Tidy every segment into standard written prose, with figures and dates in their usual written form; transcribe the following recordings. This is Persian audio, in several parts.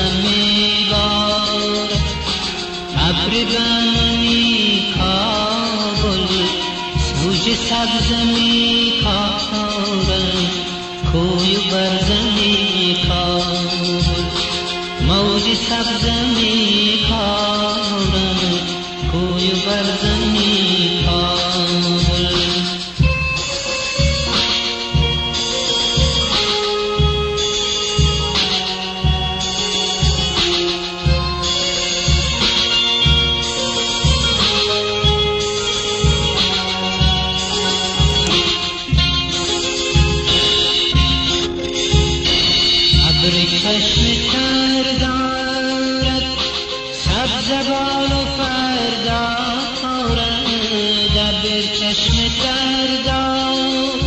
زمیبار ابر بمی کابل موج سبز می کارم کوی برزمی کابل موج سبز می کارم کوی برزمی کابل چشم تر دارد سبز بال و پر دارد ابر چشم تر دارد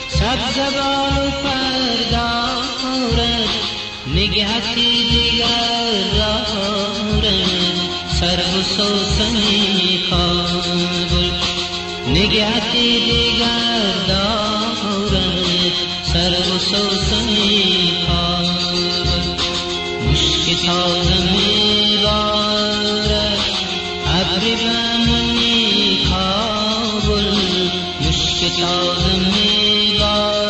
سبز بال و پر دارد نگهتی دیگر دارد سرو و سوسنی کابل نگهتی دیگر دارد سرو و سوسنی تازه میبارد ابر بمی کابل مشک تازه میبارد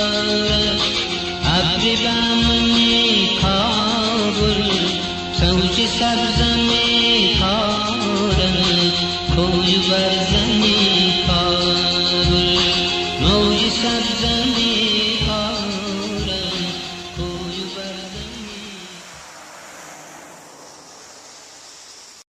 ابر بمی کابل موج سبز